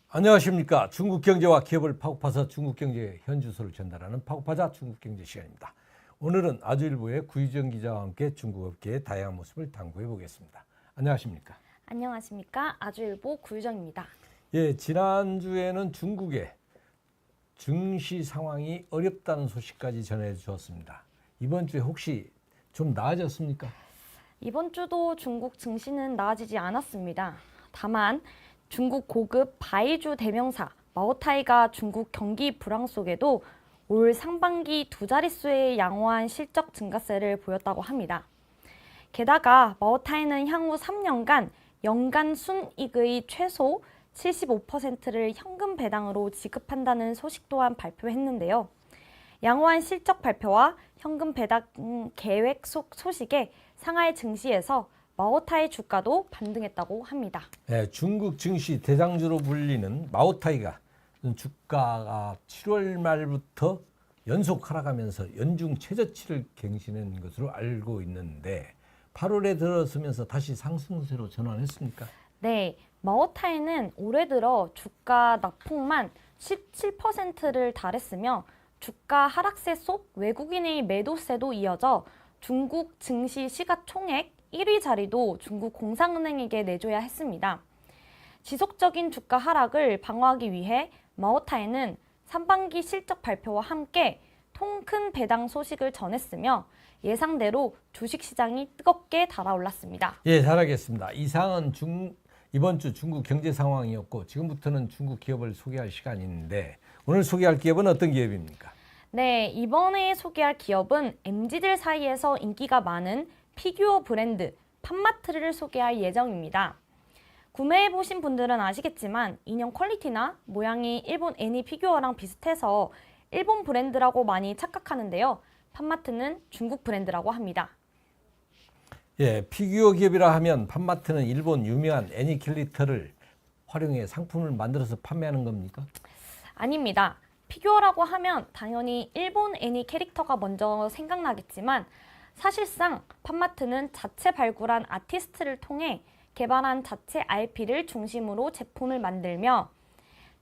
안녕하십니까. 중국 경제와 기업을 파고파서 중국 경제의 현주소를 전달하는 파고파자 중국 경제 시간입니다. 오늘은 아주일보의 구유정 기자와 함께 중국 업계의 다양한 모습을 탐구해 보겠습니다. 안녕하십니까. 안녕하십니까. 아주일보 구유정입니다. 예, 지난주에는 중국의 증시 상황이 어렵다는 소식까지 전해주었습니다. 이번 주에 혹시 좀 나아졌습니까? 이번 주도 중국 증시는 나아지지 않았습니다. 다만 중국 고급 바이주 대명사 마오타이가 중국 경기 불황 속에도 올 상반기 두 자릿수의 양호한 실적 증가세를 보였다고 합니다. 게다가 마오타이는 향후 3년간 연간 순이익의 최소 75%를 현금 배당으로 지급한다는 소식 또한 발표했는데요. 양호한 실적 발표와 현금 배당 계획 소식에 상하이 증시에서 마오타이 주가도 반등했다고 합니다. 네, 중국 증시 대장주로 불리는 마오타이가 주가가 7월 말부터 연속 하락하면서 연중 최저치를 갱신한 것으로 알고 있는데 8월에 들어서면서 다시 상승세로 전환했습니까? 네, 마오타이는 올해 들어 주가 낙폭만 17%를 달했으며 주가 하락세 속 외국인의 매도세도 이어져 중국 증시 시가총액 1위 자리도 중국 공상은행에게 내줘야 했습니다. 지속적인 주가 하락을 방어하기 위해 마오타이는 상반기 실적 발표와 함께 통큰 배당 소식을 전했으며 예상대로 주식시장이 뜨겁게 달아올랐습니다. 예, 잘 알겠습니다. 이상은 이번 주 중국 경제 상황이었고 지금부터는 중국 기업을 소개할 시간인데 오늘 소개할 기업은 어떤 기업입니까? 네, 이번에 소개할 기업은 MZ들 사이에서 인기가 많은 피규어 브랜드 팜마트를 소개할 예정입니다. 구매해보신 분들은 아시겠지만 인형 퀄리티나 모양이 일본 애니 피규어랑 비슷해서 일본 브랜드라고 많이 착각하는데요. 팜마트는 중국 브랜드라고 합니다. 예, 피규어 기업이라 하면 팜마트는 일본 유명한 애니 캐릭터를 활용해 상품을 만들어서 판매하는 겁니까? 아닙니다. 피규어라고 하면 당연히 일본 애니 캐릭터가 먼저 생각나겠지만 사실상 팜마트는 자체 발굴한 아티스트를 통해 개발한 자체 IP를 중심으로 제품을 만들며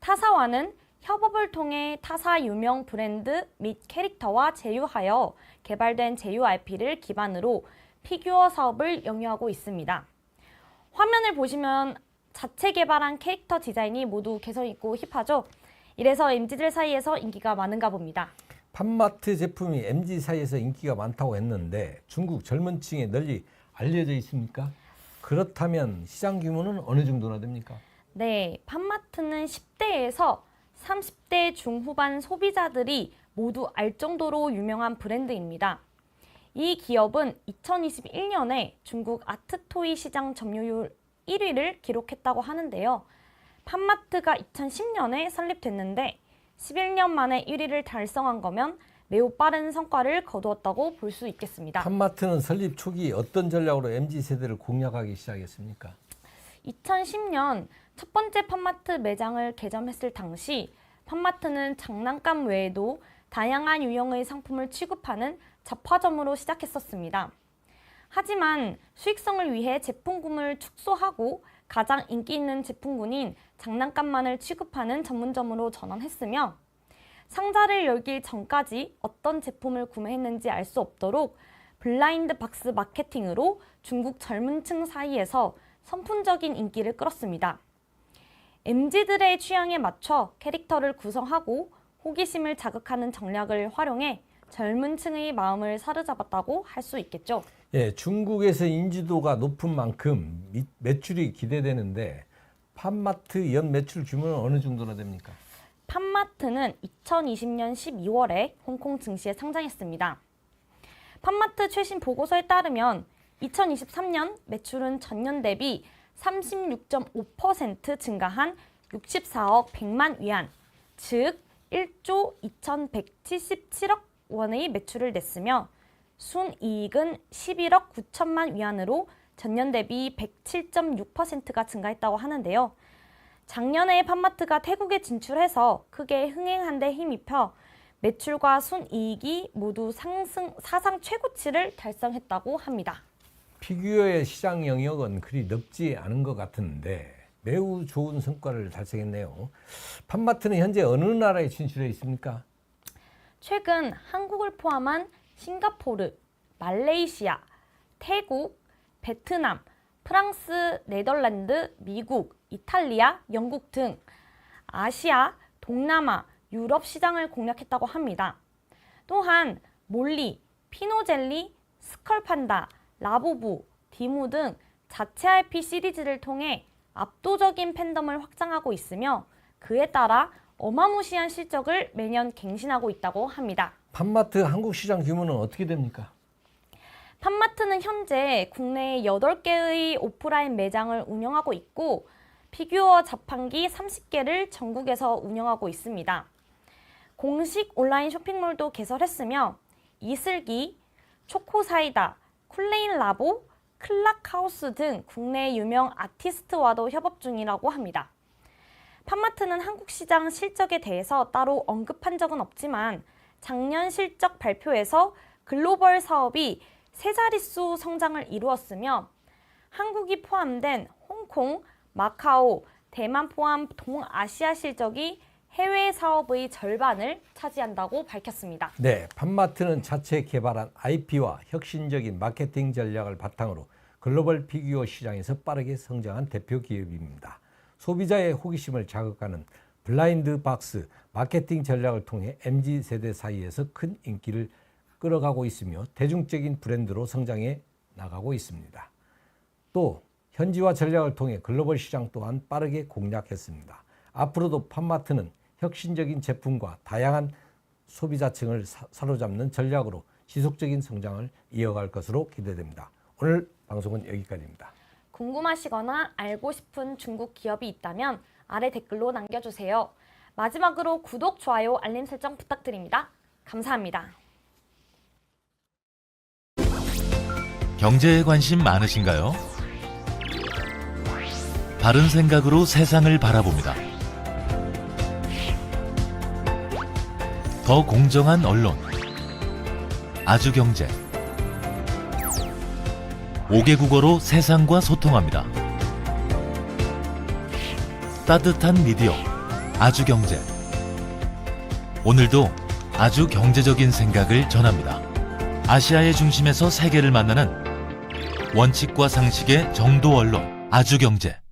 타사와는 협업을 통해 타사 유명 브랜드 및 캐릭터와 제휴하여 개발된 제휴 IP를 기반으로 피규어 사업을 영위하고 있습니다. 화면을 보시면 자체 개발한 캐릭터 디자인이 모두 개성 있고 힙하죠? 이래서 MZ들 사이에서 인기가 많은가 봅니다. 팜마트 제품이 MZ 사이에서 인기가 많다고 했는데 중국 젊은 층에 널리 알려져 있습니까? 그렇다면 시장 규모는 어느 정도나 됩니까? 네, 팜마트는 10대에서 30대 중후반 소비자들이 모두 알 정도로 유명한 브랜드입니다. 이 기업은 2021년에 중국 아트토이 시장 점유율 1위를 기록했다고 하는데요. 팜마트가 2010년에 설립됐는데 11년 만에 1위를 달성한 거면 매우 빠른 성과를 거두었다고 볼 수 있겠습니다. 팜마트는 설립 초기 어떤 전략으로 MZ 세대를 공략하기 시작했습니까? 2010년 첫 번째 팜마트 매장을 개점했을 당시 팜마트는 장난감 외에도 다양한 유형의 상품을 취급하는 잡화점으로 시작했었습니다. 하지만 수익성을 위해 제품군을 축소하고 가장 인기 있는 제품군인 장난감만을 취급하는 전문점으로 전환했으며 상자를 열기 전까지 어떤 제품을 구매했는지 알 수 없도록 블라인드 박스 마케팅으로 중국 젊은 층 사이에서 선풍적인 인기를 끌었습니다. MZ들의 취향에 맞춰 캐릭터를 구성하고 호기심을 자극하는 전략을 활용해 젊은 층의 마음을 사로잡았다고 할 수 있겠죠. 예, 중국에서 인지도가 높은 만큼 매출이 기대되는데 팜마트 연 매출 규모는 어느 정도나 됩니까? 팜마트는 2020년 12월에 홍콩 증시에 상장했습니다. 팜마트 최신 보고서에 따르면 2023년 매출은 전년 대비 36.5% 증가한 64억 100만 위안, 즉 1조 2177억 원의 매출을 냈으며 순이익은 11억 9천만 위안으로 전년 대비 107.6%가 증가했다고 하는데요. 작년에 팜마트가 태국에 진출해서 크게 흥행한 데 힘입혀 매출과 순이익이 모두 사상 최고치를 달성했다고 합니다. 피규어의 시장 영역은 그리 넓지 않은 것 같은데 매우 좋은 성과를 달성했네요. 팜마트는 현재 어느 나라에 진출해 있습니까? 최근 한국을 포함한 싱가포르, 말레이시아, 태국, 베트남, 프랑스, 네덜란드, 미국, 이탈리아, 영국 등 아시아, 동남아, 유럽 시장을 공략했다고 합니다. 또한 몰리, 피노젤리, 스컬판다, 라부부, 디무 등 자체 IP 시리즈를 통해 압도적인 팬덤을 확장하고 있으며 그에 따라 어마무시한 실적을 매년 갱신하고 있다고 합니다. 팜마트 한국 시장 규모는 어떻게 됩니까? 팜마트는 현재 국내에 8개의 오프라인 매장을 운영하고 있고 피규어 자판기 30개를 전국에서 운영하고 있습니다. 공식 온라인 쇼핑몰도 개설했으며 이슬기, 초코사이다, 쿨레인 라보, 클락하우스 등 국내 유명 아티스트와도 협업 중이라고 합니다. 팜마트는 한국 시장 실적에 대해서 따로 언급한 적은 없지만 작년 실적 발표에서 글로벌 사업이 세 자릿수 성장을 이루었으며 한국이 포함된 홍콩, 마카오, 대만 포함 동아시아 실적이 해외 사업의 절반을 차지한다고 밝혔습니다. 네, 팜마트는 자체 개발한 IP와 혁신적인 마케팅 전략을 바탕으로 글로벌 피규어 시장에서 빠르게 성장한 대표 기업입니다. 소비자의 호기심을 자극하는 블라인드 박스 마케팅 전략을 통해 MZ세대 사이에서 큰 인기를 끌어가고 있으며 대중적인 브랜드로 성장해 나가고 있습니다. 또 현지화 전략을 통해 글로벌 시장 또한 빠르게 공략했습니다. 앞으로도 팜마트는 혁신적인 제품과 다양한 소비자층을 사로잡는 전략으로 지속적인 성장을 이어갈 것으로 기대됩니다. 오늘 방송은 여기까지입니다. 궁금하시거나 알고 싶은 중국 기업이 있다면 아래 댓글로 남겨주세요. 마지막으로 구독, 좋아요, 알림 설정 부탁드립니다. 감사합니다. 경제에 관심 많으신가요? 바른 생각으로 세상을 바라봅니다. 더 공정한 언론, 아주경제. 5개 국어로 세상과 소통합니다. 따뜻한 미디어, 아주경제. 오늘도 아주 경제적인 생각을 전합니다. 아시아의 중심에서 세계를 만나는 원칙과 상식의 정도 언론, 아주경제.